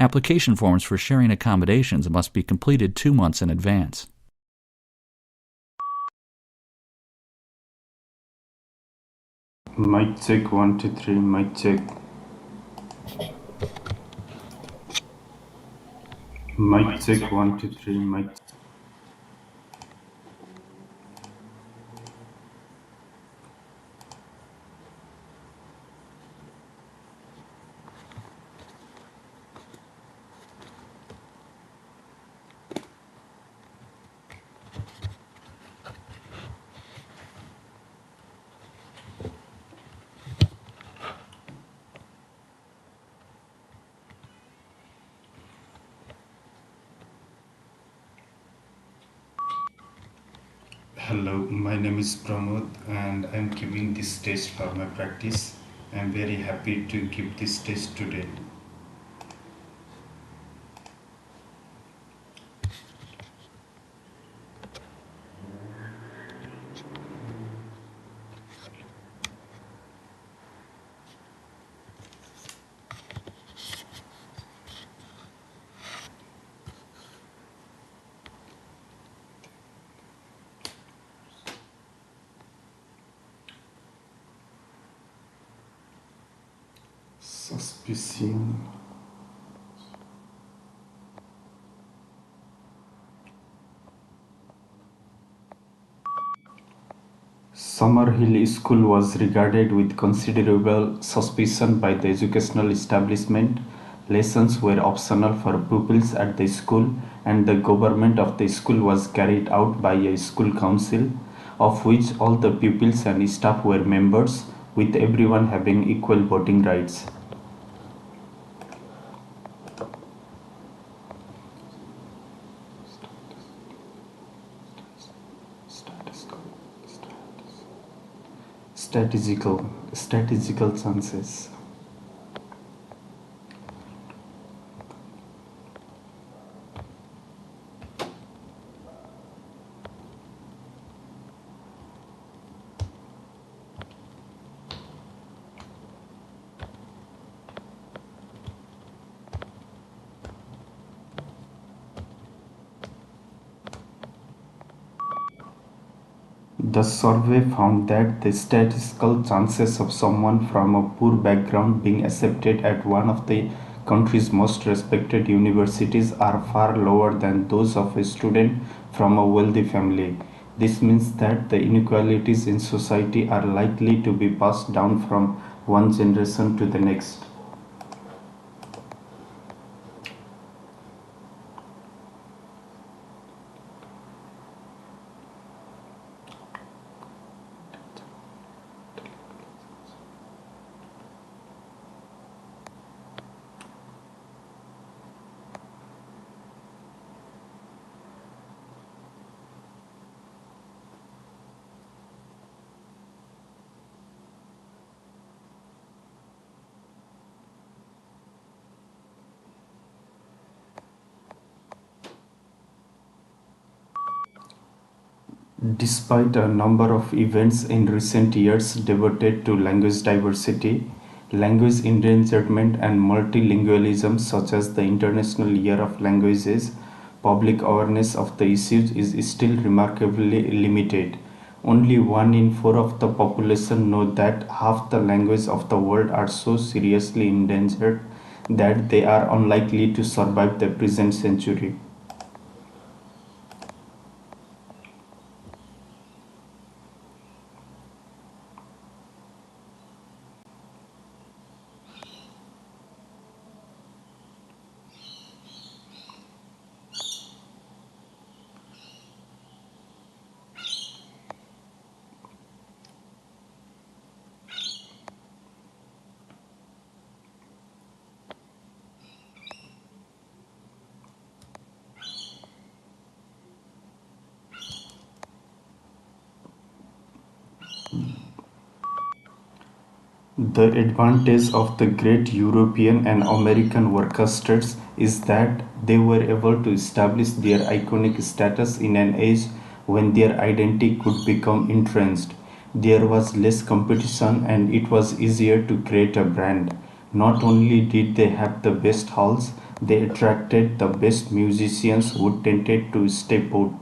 Application forms for sharing accommodations must be completed 2 months in advance. Mic check 1 2 3. Mic check. Mic check 1 2 3. Mic. Hello, my name is Pramod and I'm giving this test for my practice. I'm very happy to give this test today. Suspicion. Summerhill School was regarded with considerable suspicion by the educational establishment. Lessons were optional for pupils at the school, and the government of the school was carried out by a school council, of which all the pupils and staff were members, with everyone having equal voting rights. Statistical chances. The survey found that the statistical chances of someone from a poor background being accepted at one of the country's most respected universities are far lower than those of a student from a wealthy family. This means that the inequalities in society are likely to be passed down from one generation to the next. Despite a number of events in recent years devoted to language diversity, language endangerment, and multilingualism, such as the International Year of Languages, public awareness of the issues is still remarkably limited. Only 1 in 4 of the population know that half the languages of the world are so seriously endangered that they are unlikely to survive the present century. The advantage of the great European and American workers is that they were able to establish their iconic status in an age when their identity could become entrenched. There was less competition and it was easier to create a brand. Not only did they have the best halls, They attracted the best musicians who tended to stay put.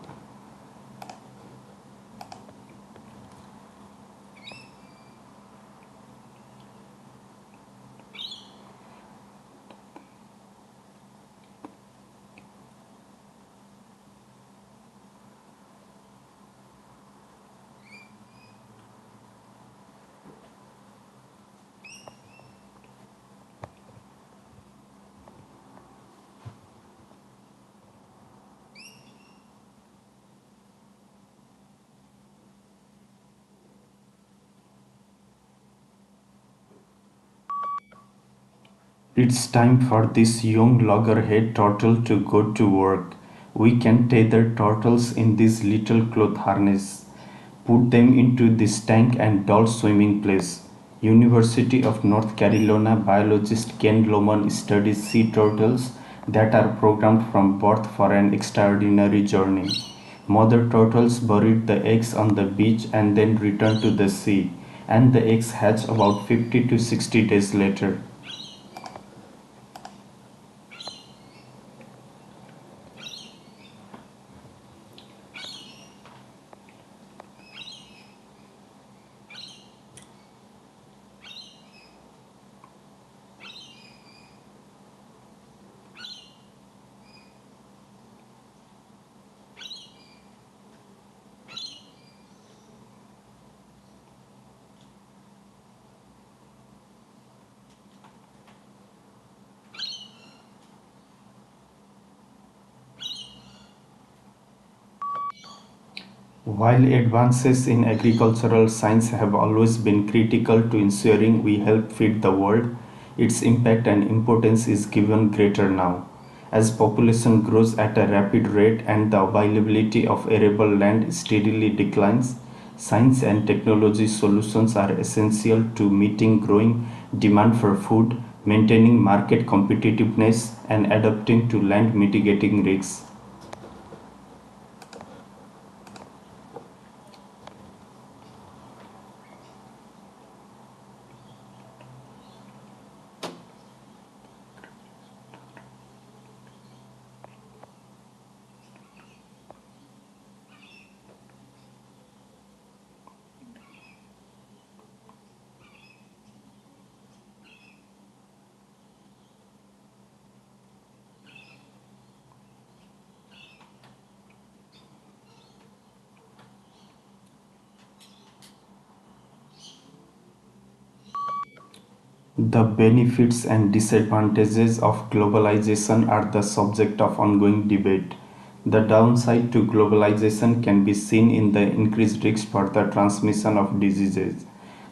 It's time for this young loggerhead turtle to go to work. We can tether turtles in this little cloth harness, put them into this tank and dull swimming place. University of North Carolina biologist Ken Lohman studies sea turtles that are programmed from birth for an extraordinary journey. Mother turtles buried the eggs on the beach and then return to the sea, and the eggs hatch about 50 to 60 days later. While advances in agricultural science have always been critical to ensuring we help feed the world, its impact and importance is given greater now. As population grows at a rapid rate and the availability of arable land steadily declines, science and technology solutions are essential to meeting growing demand for food, maintaining market competitiveness, and adapting to land mitigating risks. The benefits and disadvantages of globalization are the subject of ongoing debate. The downside to globalization can be seen in the increased risk for the transmission of diseases.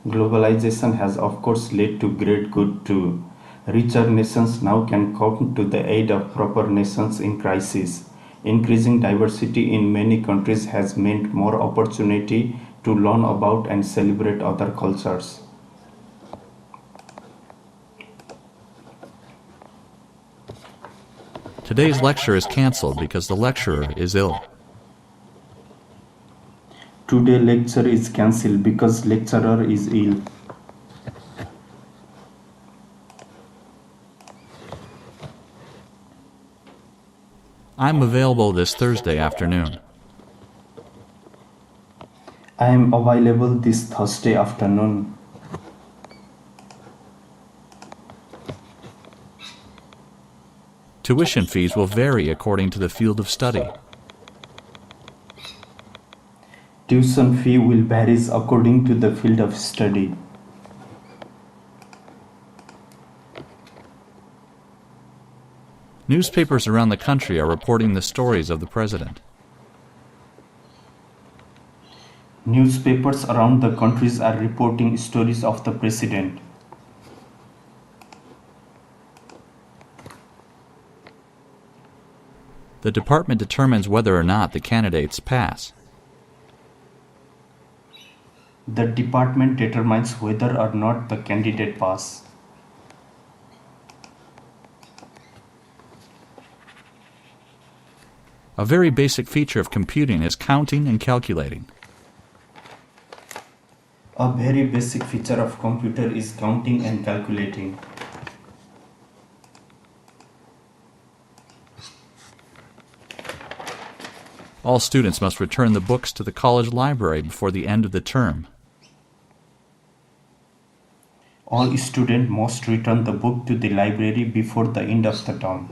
Globalization has, of course, led to great good too. Richer nations now can come to the aid of poorer nations in crisis. Increasing diversity in many countries has meant more opportunity to learn about and celebrate other cultures. Today's lecture is canceled because the lecturer is ill. Today lecture is cancelled because lecturer is ill. I'm available this Thursday afternoon. I am available this Thursday afternoon. Tuition fees will vary according to the field of study. Tuition fee will vary according to the field of study. Newspapers around the country are reporting the stories of the president. Newspapers around the countries are reporting stories of the president. The department determines whether or not the candidates pass. The department determines whether or not the candidate pass. A very basic feature of computing is counting and calculating. A very basic feature of computer is counting and calculating. All students must return the books to the college library before the end of the term. All students must return the book to the library before the end of the term.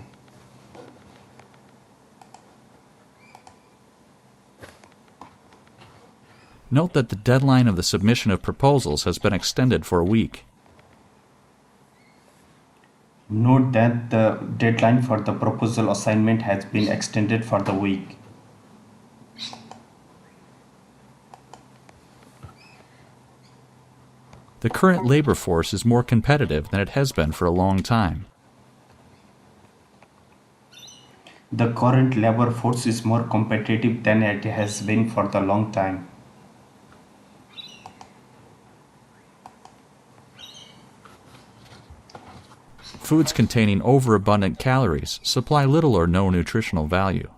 Note that the deadline of the submission of proposals has been extended for a week. Note that the deadline for the proposal assignment has been extended for the week. The current labor force is more competitive than it has been for a long time. The current labor force is more competitive than it has been for the long time. Foods containing overabundant calories supply little or no nutritional value.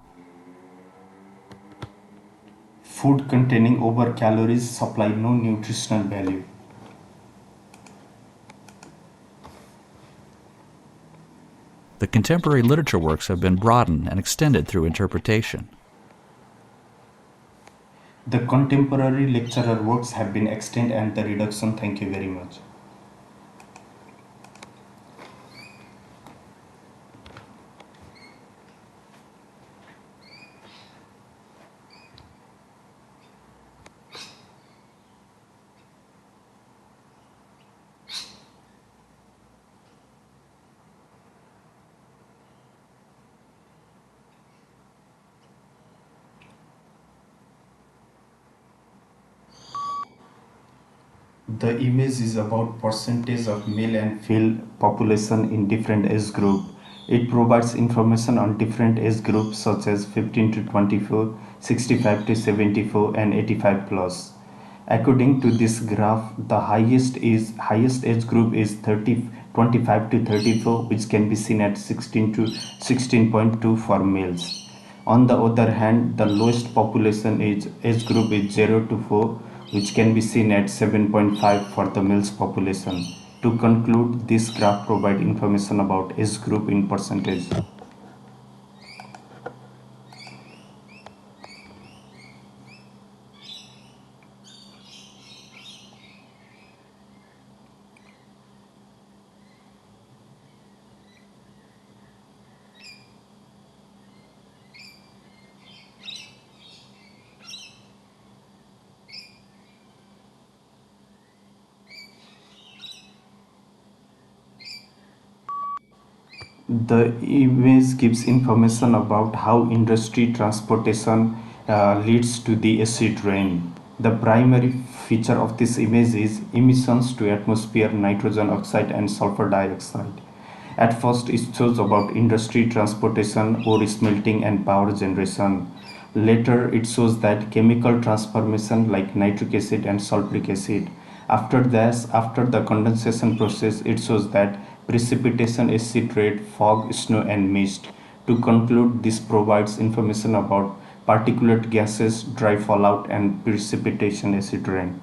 Food containing over calories supply no nutritional value. The contemporary literature works have been broadened and extended through interpretation. The contemporary lecturer works have been extended and the reduction. Thank you very much. The image is about percentage of male and female population in different age group. It provides information on different age groups such as 15 to 24, 65 to 74 and 85 plus. According to this graph, the highest age group is 25 to 34, which can be seen at 16 to 16.2 for males. On the other hand, the lowest population age group is 0 to 4, which can be seen at 7.5 for the males population. To conclude, this graph provides information about age group in percentage. The image gives information about how industry transportation leads to the acid rain. The primary feature of this image is emissions to atmosphere, nitrogen oxide and sulfur dioxide. At first it shows about industry transportation, ore smelting and power generation. Later it shows that chemical transformation like nitric acid and sulfuric acid. After the condensation process, it shows that precipitation, acid rain, fog, snow and mist. To conclude, this provides information about particulate gases, dry fallout and precipitation, acid rain.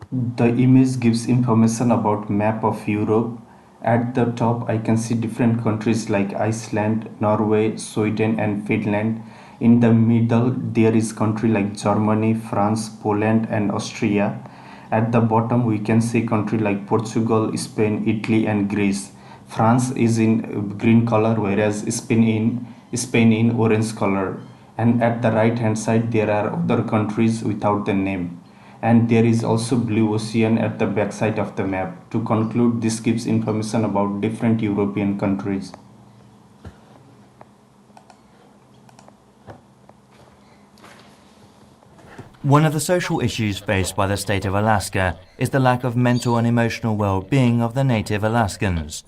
The image gives information about map of Europe. At the top I can see different countries like Iceland, Norway, Sweden and Finland. In the middle there is country like Germany, France, Poland and Austria. At the bottom we can see country like Portugal, Spain, Italy and Greece. France is in green color whereas Spain in orange color. And at the right hand side there are other countries without the name. And there is also blue ocean at the back side of the map. To conclude, this gives information about different European countries. One of the social issues faced by the state of Alaska is the lack of mental and emotional well-being of the native Alaskans.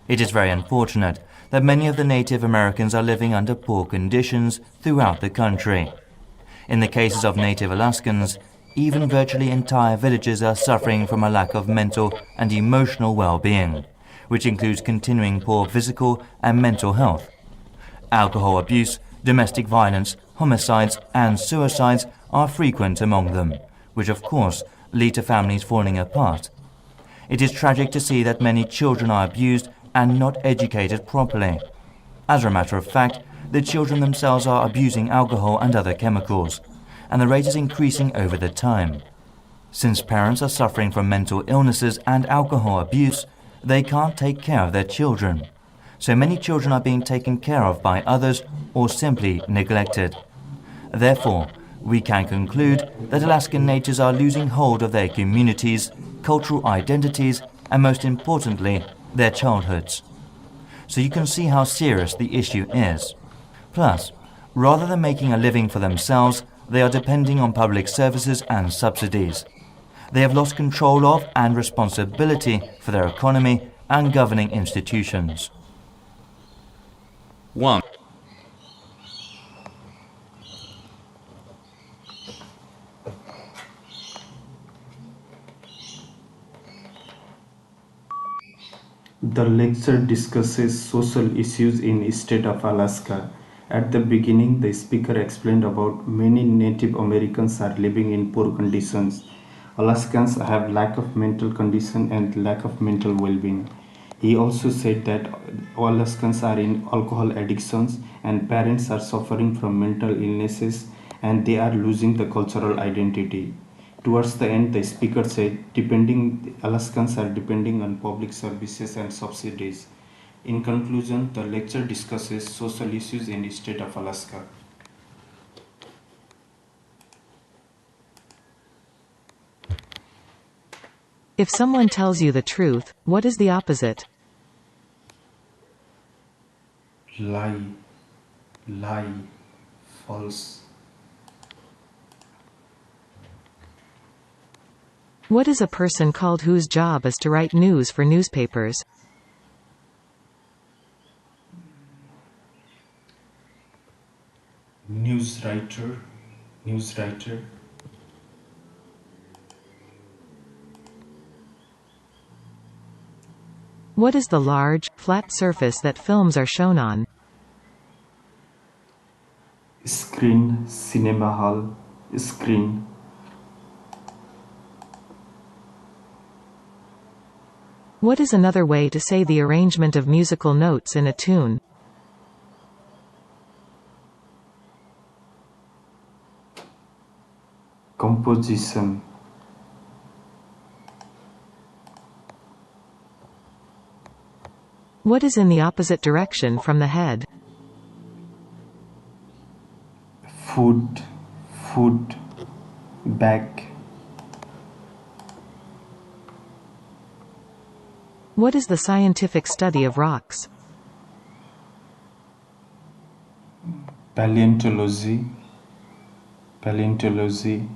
It is very unfortunate that many of the Native Americans are living under poor conditions throughout the country. In the cases of native Alaskans, even virtually entire villages are suffering from a lack of mental and emotional well-being, which includes continuing poor physical and mental health. Alcohol abuse, domestic violence, homicides, and suicides are frequent among them, which of course lead to families falling apart. It is tragic to see that many children are abused and not educated properly. As a matter of fact, the children themselves are abusing alcohol and other chemicals, and the rate is increasing over the time. Since parents are suffering from mental illnesses and alcohol abuse, they can't take care of their children. So many children are being taken care of by others or simply neglected. Therefore, we can conclude that Alaskan natives are losing hold of their communities, cultural identities, and most importantly, their childhoods. So you can see how serious the issue is. Plus, rather than making a living for themselves, they are depending on public services and subsidies. They have lost control of and responsibility for their economy and governing institutions. 1. The lecture discusses social issues in state of Alaska. At the beginning, the speaker explained about many Native Americans are living in poor conditions. Alaskans have lack of mental condition and lack of mental well-being. He also said that Alaskans are in alcohol addictions and parents are suffering from mental illnesses and they are losing the cultural identity. Towards the end, the speaker said, Alaskans are depending on public services and subsidies. In conclusion, the lecture discusses social issues in the state of Alaska. If someone tells you the truth, what is the opposite? Lie, lie, false. What is a person called whose job is to write news for newspapers? Newswriter, newswriter. What is the large, flat surface that films are shown on? Screen, cinema hall, screen. What is another way to say the arrangement of musical notes in a tune? Composition. What is in the opposite direction from the head? Food, food, back. What is the scientific study of rocks? Paleontology, paleontology,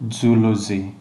zoology.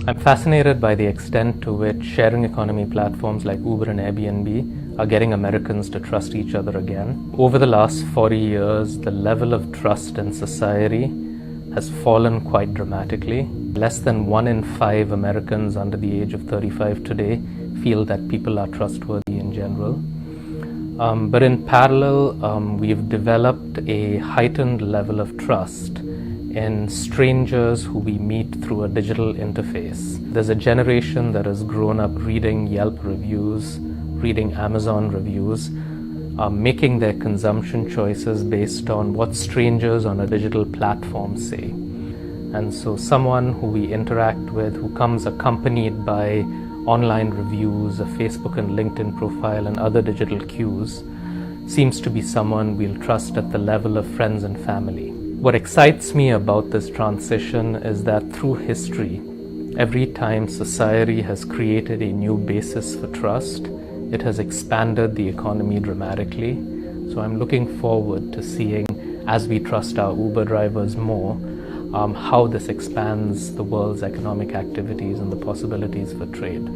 I'm fascinated by the extent to which sharing economy platforms like Uber and Airbnb are getting Americans to trust each other again. Over the last 40 years, the level of trust in society has fallen quite dramatically. Less than 1 in 5 Americans under the age of 35 today feel that people are trustworthy in general. But in parallel, we've developed a heightened level of trust in strangers who we meet through a digital interface. There's a generation that has grown up reading Yelp reviews, reading Amazon reviews, making their consumption choices based on what strangers on a digital platform say. And so someone who we interact with, who comes accompanied by online reviews, a Facebook and LinkedIn profile, and other digital cues, seems to be someone we'll trust at the level of friends and family. What excites me about this transition is that through history, every time society has created a new basis for trust, it has expanded the economy dramatically. So I'm looking forward to seeing, as we trust our Uber drivers more, how this expands the world's economic activities and the possibilities for trade.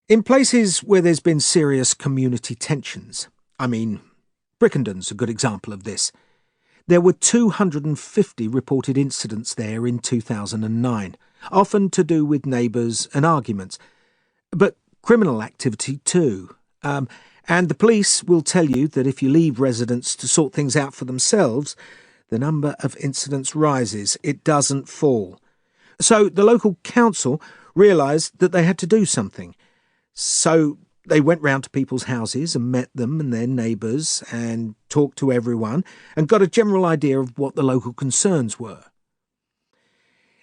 In places where there's been serious community tensions, Brickenden's a good example of this. There were 250 reported incidents there in 2009, often to do with neighbours and arguments, but criminal activity too. And the police will tell you that if you leave residents to sort things out for themselves, the number of incidents rises. It doesn't fall. So the local council realised that they had to do something. So they went round to people's houses and met them and their neighbours and talked to everyone and got a general idea of what the local concerns were.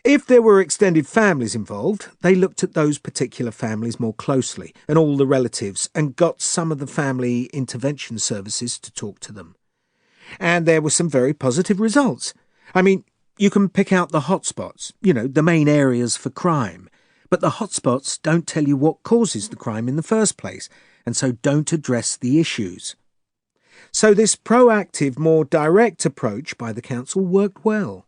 If there were extended families involved, they looked at those particular families more closely and all the relatives and got some of the family intervention services to talk to them. And there were some very positive results. You can pick out the hotspots, the main areas for crime. But the hotspots don't tell you what causes the crime in the first place, and so don't address the issues. So this proactive, more direct approach by the council worked well.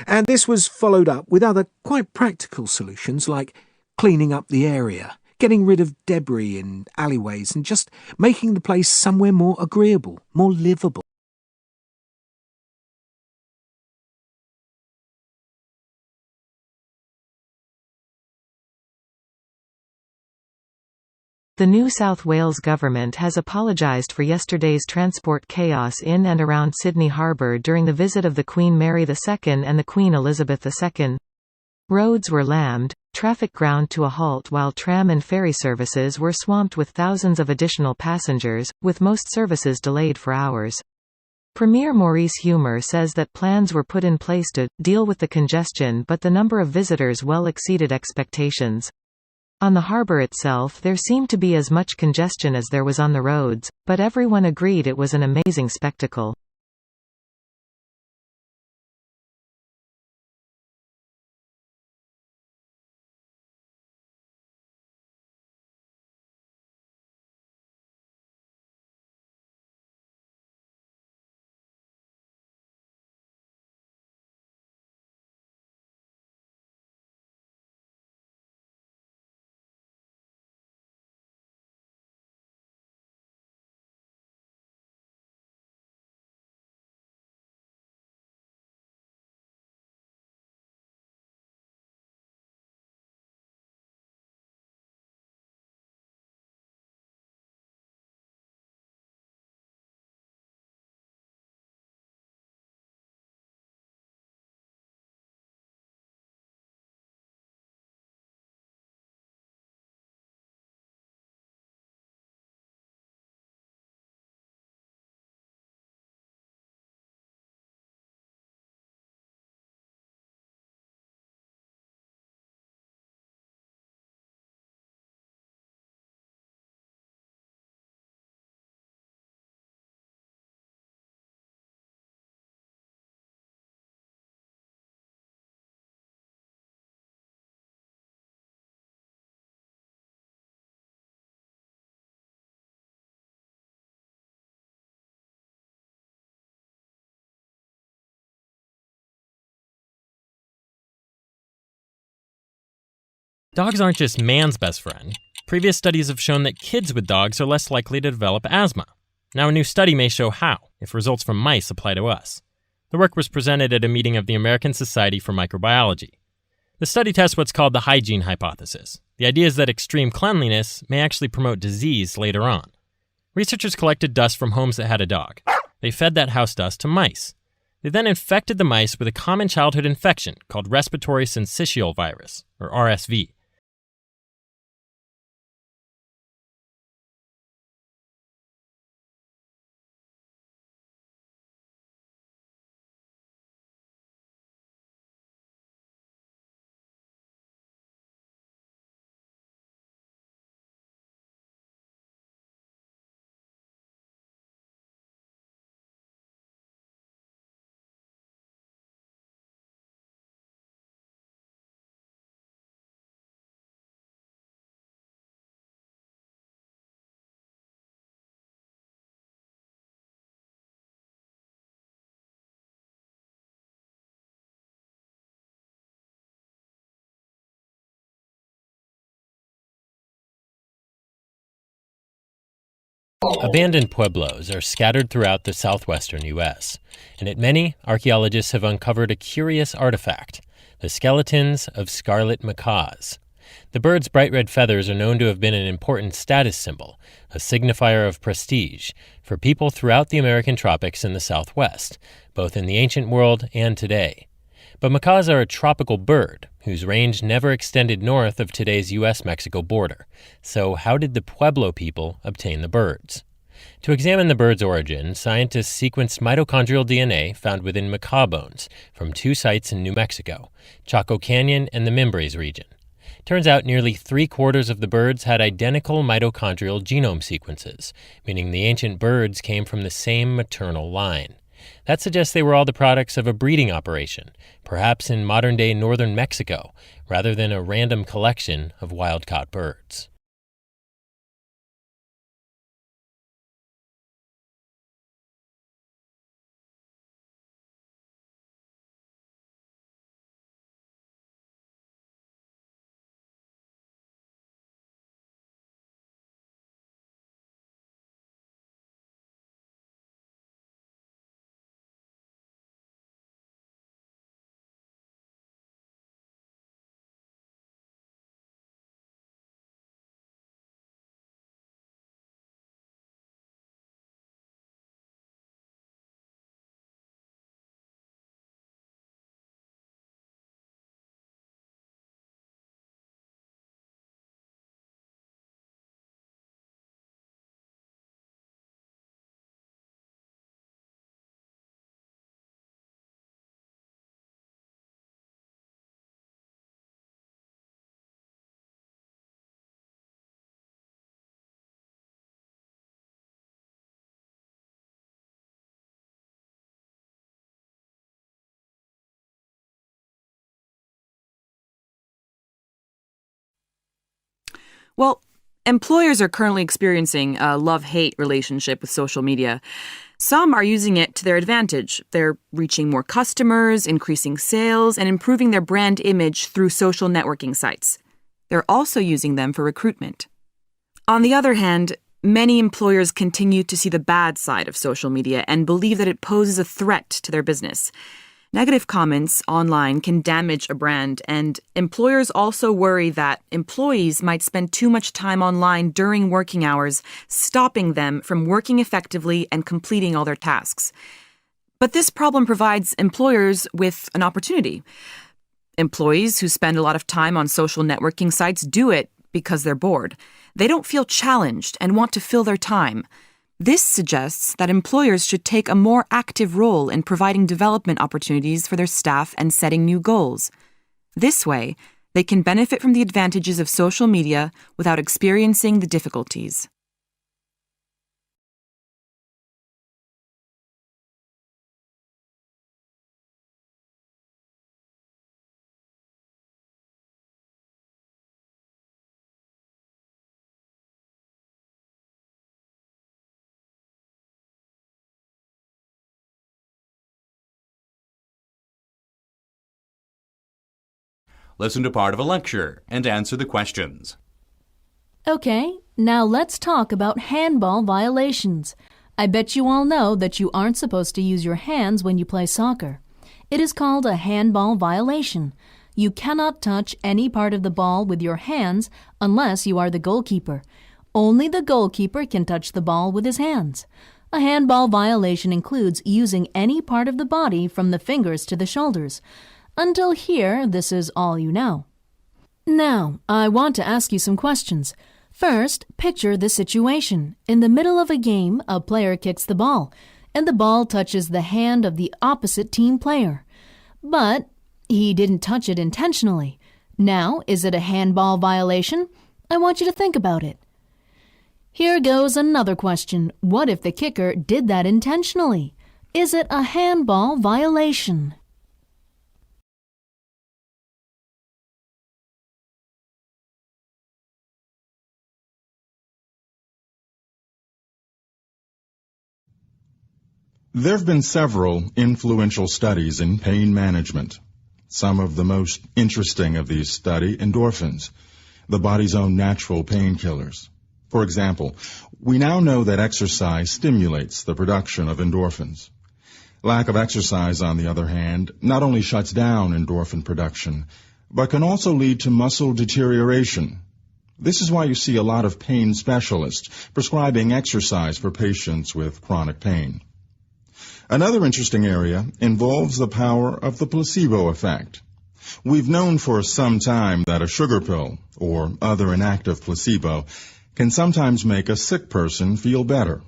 And this was followed up with other quite practical solutions like cleaning up the area, getting rid of debris in alleyways and just making the place somewhere more agreeable, more livable. The New South Wales government has apologised for yesterday's transport chaos in and around Sydney Harbour during the visit of the Queen Mary II and the Queen Elizabeth II. Roads were lammed, traffic ground to a halt while tram and ferry services were swamped with thousands of additional passengers, with most services delayed for hours. Premier Maurice Humer says that plans were put in place to deal with the congestion, but the number of visitors well exceeded expectations. On the harbour itself there seemed to be as much congestion as there was on the roads, but everyone agreed it was an amazing spectacle. Dogs aren't just man's best friend. Previous studies have shown that kids with dogs are less likely to develop asthma. Now a new study may show how, if results from mice apply to us. The work was presented at a meeting of the American Society for Microbiology. The study tests what's called the hygiene hypothesis. The idea is that extreme cleanliness may actually promote disease later on. Researchers collected dust from homes that had a dog. They fed that house dust to mice. They then infected the mice with a common childhood infection called respiratory syncytial virus, or RSV. Abandoned pueblos are scattered throughout the southwestern U.S., and at many, archaeologists have uncovered a curious artifact, the skeletons of scarlet macaws. The bird's bright red feathers are known to have been an important status symbol, a signifier of prestige, for people throughout the American tropics and the Southwest, both in the ancient world and today. But macaws are a tropical bird, whose range never extended north of today's U.S.-Mexico border. So how did the Pueblo people obtain the birds? To examine the bird's origin, scientists sequenced mitochondrial DNA found within macaw bones from 2 sites in New Mexico, Chaco Canyon and the Mimbres region. Turns out nearly 3/4 of the birds had identical mitochondrial genome sequences, meaning the ancient birds came from the same maternal line. That suggests they were all the products of a breeding operation, perhaps in modern-day northern Mexico, rather than a random collection of wild-caught birds. Well, employers are currently experiencing a love-hate relationship with social media. Some are using it to their advantage. They're reaching more customers, increasing sales, and improving their brand image through social networking sites. They're also using them for recruitment. On the other hand, many employers continue to see the bad side of social media and believe that it poses a threat to their business. Negative comments online can damage a brand, and employers also worry that employees might spend too much time online during working hours, stopping them from working effectively and completing all their tasks. But this problem provides employers with an opportunity. Employees who spend a lot of time on social networking sites do it because they're bored. They don't feel challenged and want to fill their time. This suggests that employers should take a more active role in providing development opportunities for their staff and setting new goals. This way, they can benefit from the advantages of social media without experiencing the difficulties. Listen to part of a lecture and answer the questions. Okay, now let's talk about handball violations. I bet you all know that you aren't supposed to use your hands when you play soccer. It is called a handball violation. You cannot touch any part of the ball with your hands unless you are the goalkeeper. Only the goalkeeper can touch the ball with his hands. A handball violation includes using any part of the body from the fingers to the shoulders. Until here, this is all you know. Now, I want to ask you some questions. First, picture this situation. In the middle of a game, a player kicks the ball, and the ball touches the hand of the opposite team player. But he didn't touch it intentionally. Now, is it a handball violation? I want you to think about it. Here goes another question. What if the kicker did that intentionally? Is it a handball violation? There have been several influential studies in pain management. Some of the most interesting of these study endorphins, the body's own natural painkillers. For example, we now know that exercise stimulates the production of endorphins. Lack of exercise, on the other hand, not only shuts down endorphin production, but can also lead to muscle deterioration. This is why you see a lot of pain specialists prescribing exercise for patients with chronic pain. Another interesting area involves the power of the placebo effect. We've known for some time that a sugar pill, or other inactive placebo, can sometimes make a sick person feel better.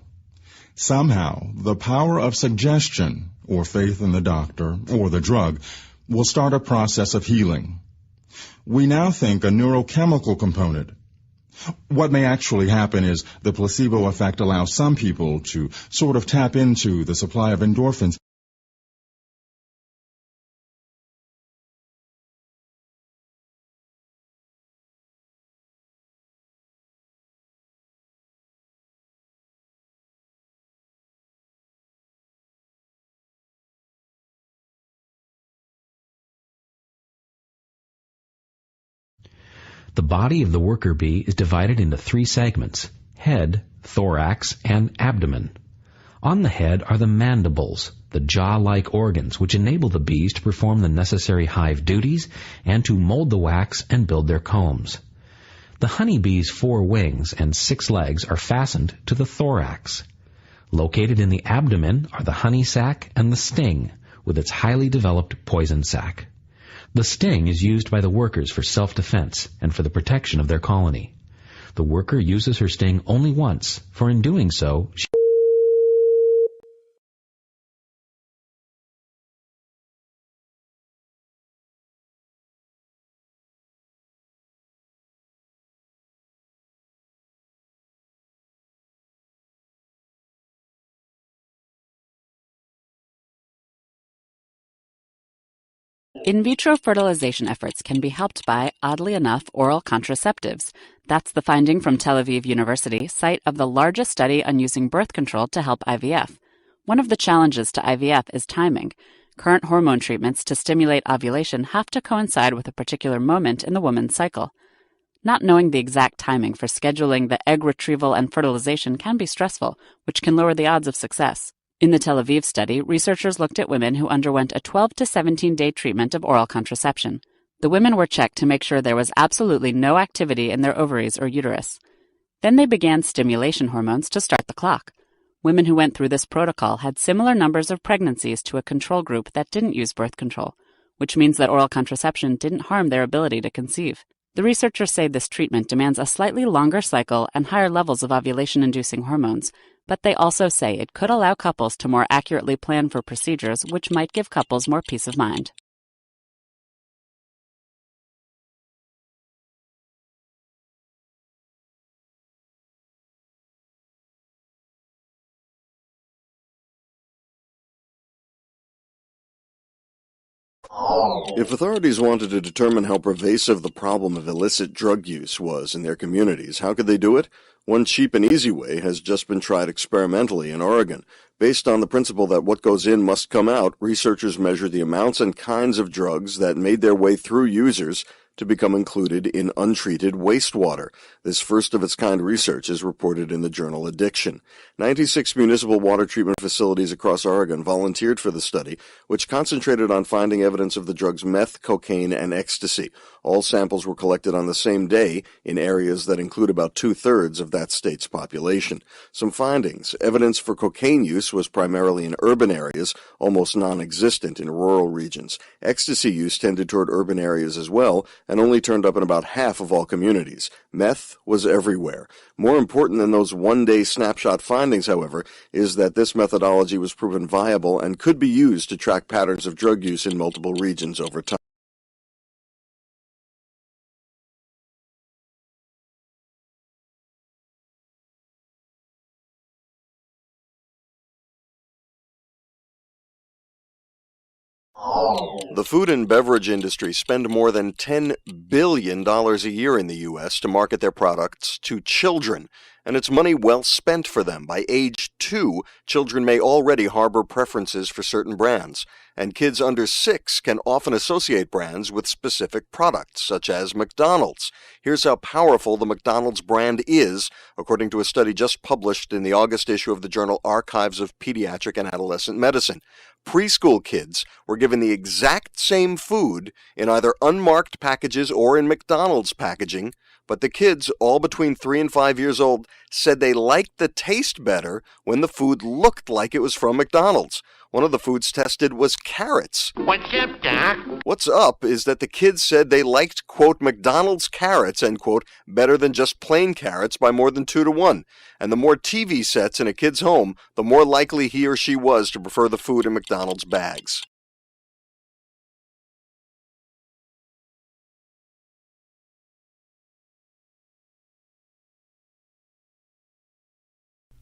Somehow, the power of suggestion, or faith in the doctor, or the drug, will start a process of healing. We now think a neurochemical component. What may actually happen is the placebo effect allows some people to sort of tap into the supply of endorphins. The body of the worker bee is divided into 3 segments: head, thorax, and abdomen. On the head are the mandibles, the jaw-like organs which enable the bees to perform the necessary hive duties and to mold the wax and build their combs. The honeybee's 4 wings and 6 legs are fastened to the thorax. Located in the abdomen are the honey sac and the sting, with its highly developed poison sac. The sting is used by the workers for self-defense and for the protection of their colony. The worker uses her sting only once, for in doing so, she In vitro fertilization efforts can be helped by, oddly enough, oral contraceptives. That's the finding from Tel Aviv University, site of the largest study on using birth control to help IVF. One of the challenges to IVF is timing. Current hormone treatments to stimulate ovulation have to coincide with a particular moment in the woman's cycle. Not knowing the exact timing for scheduling the egg retrieval and fertilization can be stressful, which can lower the odds of success. In the Tel Aviv study, researchers looked at women who underwent a 12 to 17-day treatment of oral contraception. The women were checked to make sure there was absolutely no activity in their ovaries or uterus. Then they began stimulation hormones to start the clock. Women who went through this protocol had similar numbers of pregnancies to a control group that didn't use birth control, which means that oral contraception didn't harm their ability to conceive. The researchers say this treatment demands a slightly longer cycle and higher levels of ovulation-inducing hormones, but they also say it could allow couples to more accurately plan for procedures, which might give couples more peace of mind. If authorities wanted to determine how pervasive the problem of illicit drug use was in their communities, how could they do it? One cheap and easy way has just been tried experimentally in Oregon. Based on the principle that what goes in must come out, researchers measured the amounts and kinds of drugs that made their way through users to become included in untreated wastewater. This first-of-its-kind research is reported in the journal Addiction. 96 municipal water treatment facilities across Oregon volunteered for the study, which concentrated on finding evidence of the drugs meth, cocaine, and ecstasy. All samples were collected on the same day in areas that include about 2/3 of that state's population. Some findings. Evidence for cocaine use was primarily in urban areas, almost non-existent in rural regions. Ecstasy use tended toward urban areas as well, and only turned up in about half of all communities. Meth was everywhere. More important than those one-day snapshot findings, however, is that this methodology was proven viable and could be used to track patterns of drug use in multiple regions over time. The food and beverage industry spend more than $10 billion a year in the U.S. to market their products to children, and it's money well spent for them. By age 2, children may already harbor preferences for certain brands. and kids under 6 can often associate brands with specific products, such as McDonald's. Here's how powerful the McDonald's brand is, according to a study just published in the August issue of the journal Archives of Pediatric and Adolescent Medicine. Preschool kids were given the exact same food in either unmarked packages or in McDonald's packaging, but the kids, all between 3 and 5 years old, said they liked the taste better when the food looked like it was from McDonald's. One of the foods tested was carrots. What's up, Doc? What's up is that the kids said they liked, quote, McDonald's carrots, end quote, better than just plain carrots by more than 2 to 1. And the more TV sets in a kid's home, the more likely he or she was to prefer the food in McDonald's bags.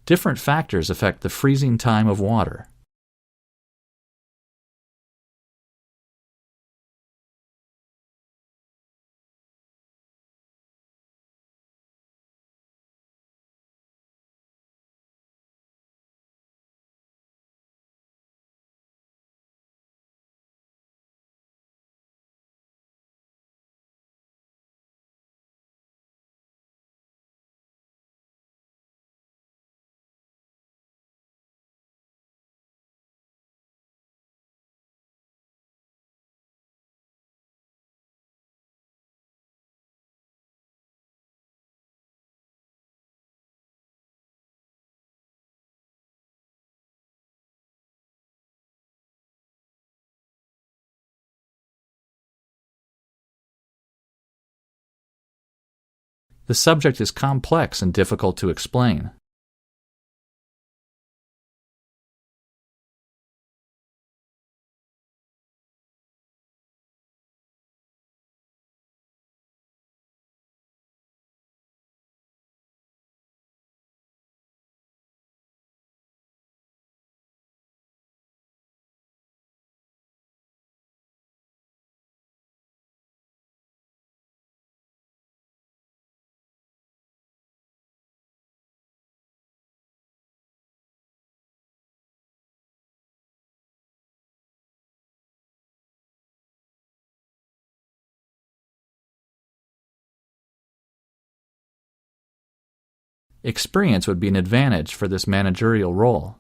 Different factors affect the freezing time of water. The subject is complex and difficult to explain. Experience would be an advantage for this managerial role.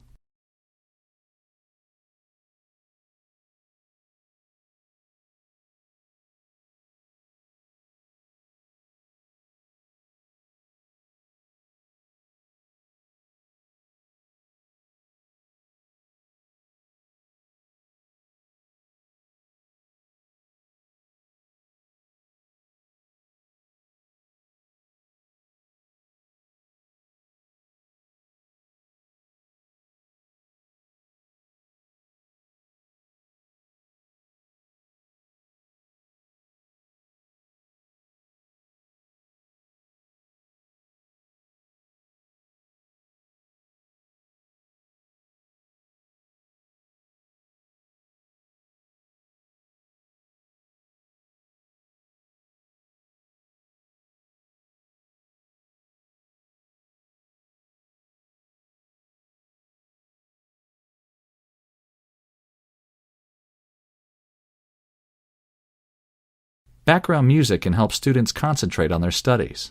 Background music can help students concentrate on their studies.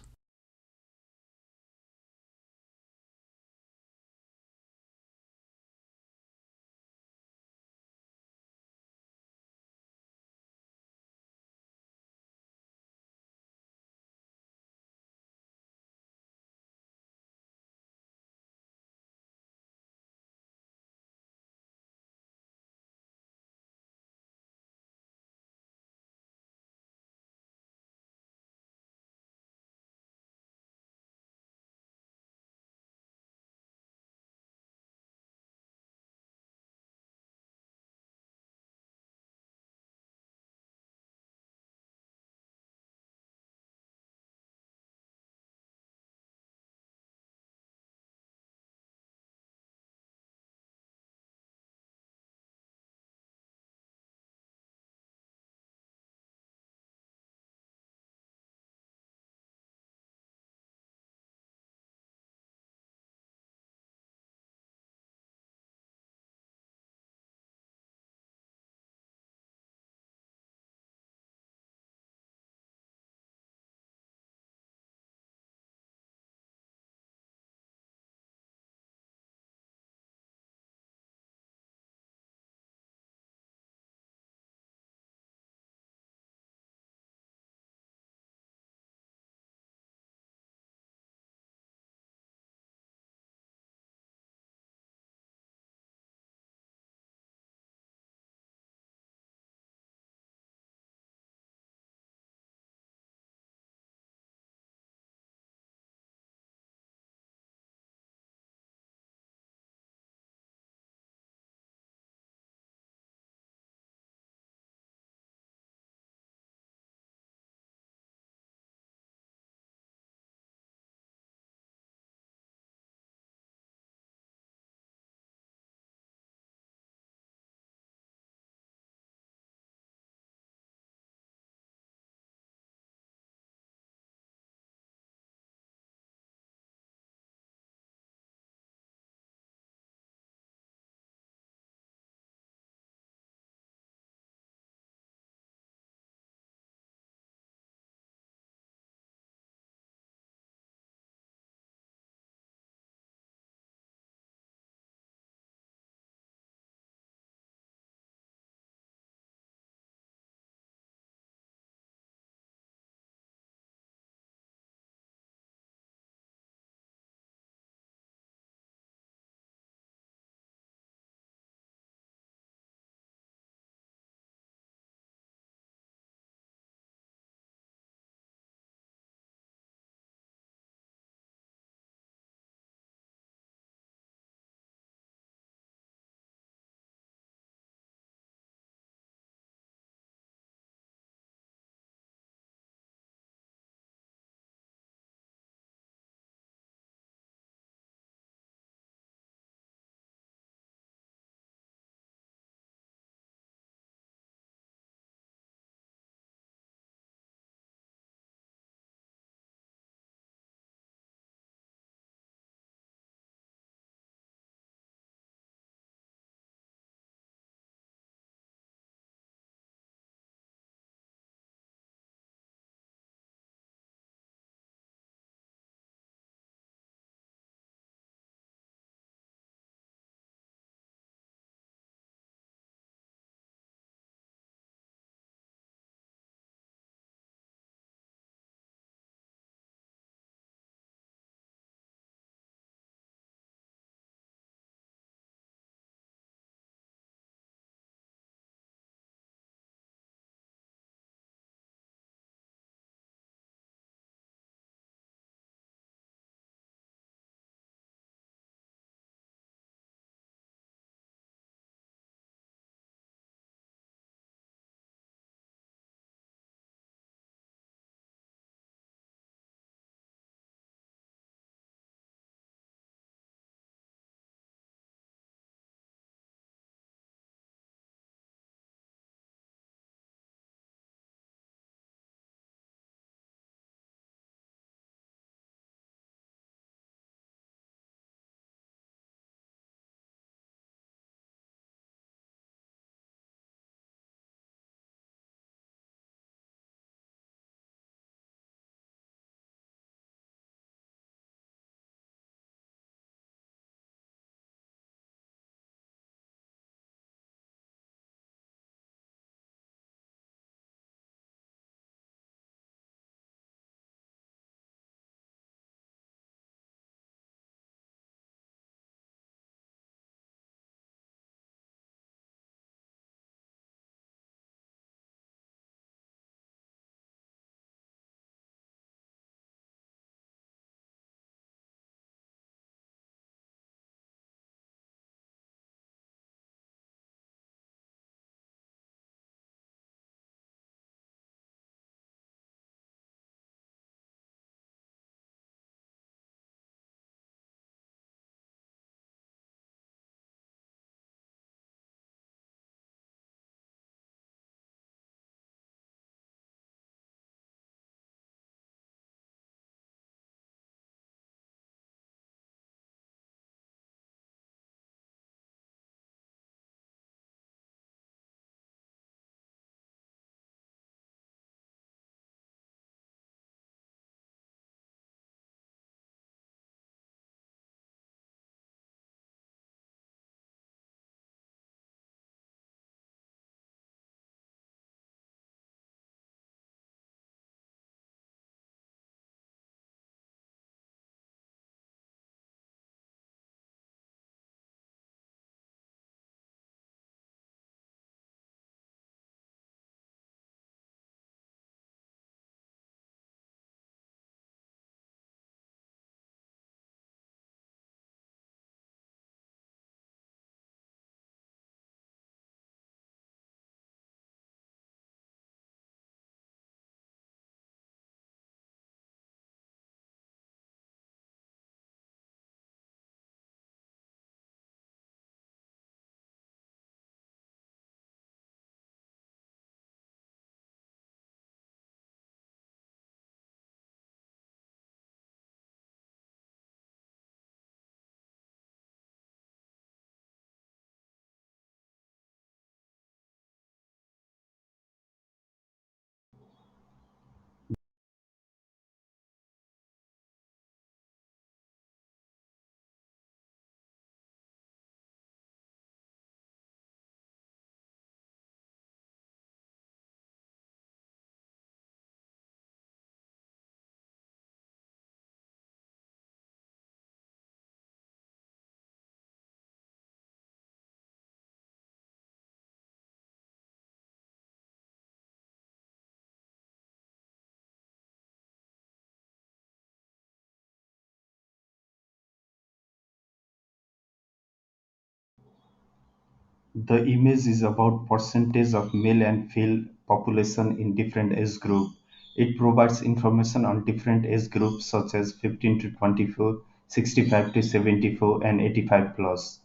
The image is about percentage of male and female population in different age group. It provides information on different age groups such as 15 to 24, 65 to 74, and 85 plus.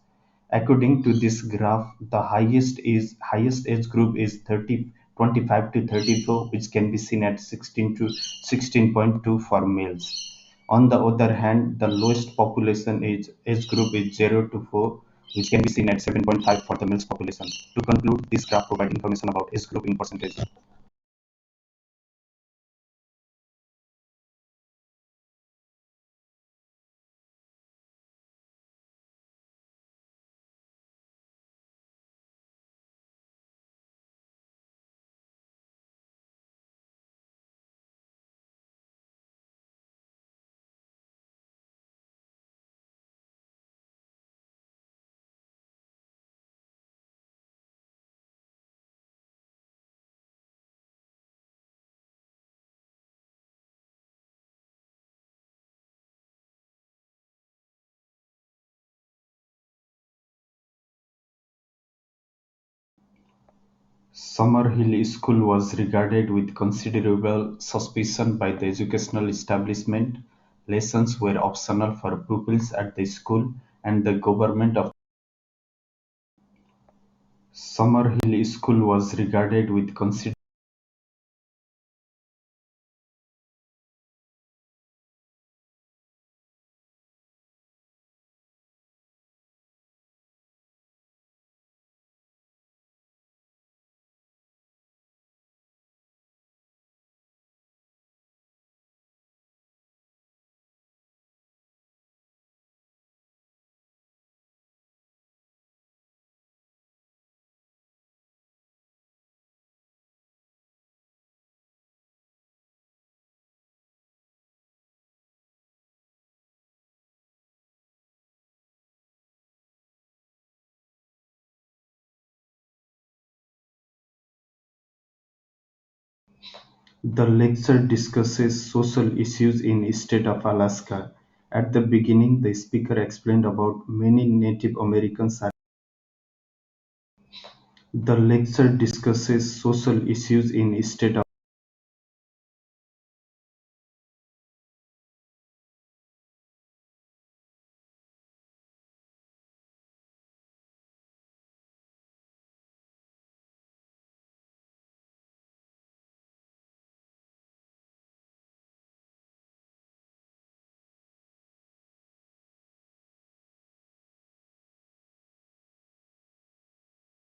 According to this graph, the highest age group is 25 to 34, which can be seen at 16 to 16.2 for males. On the other hand, the lowest population age group is 0 to 4, which can be seen at 7.5 for the males population. To conclude, this graph provides information about age group in percentage. Summerhill School was regarded with considerable suspicion by the educational establishment. Lessons were optional for pupils at the school, and the government of Summerhill School was regarded with considerable The lecture discusses social issues in state of Alaska. At the beginning, the speaker explained about many Native Americans are. The lecture discusses social issues in state of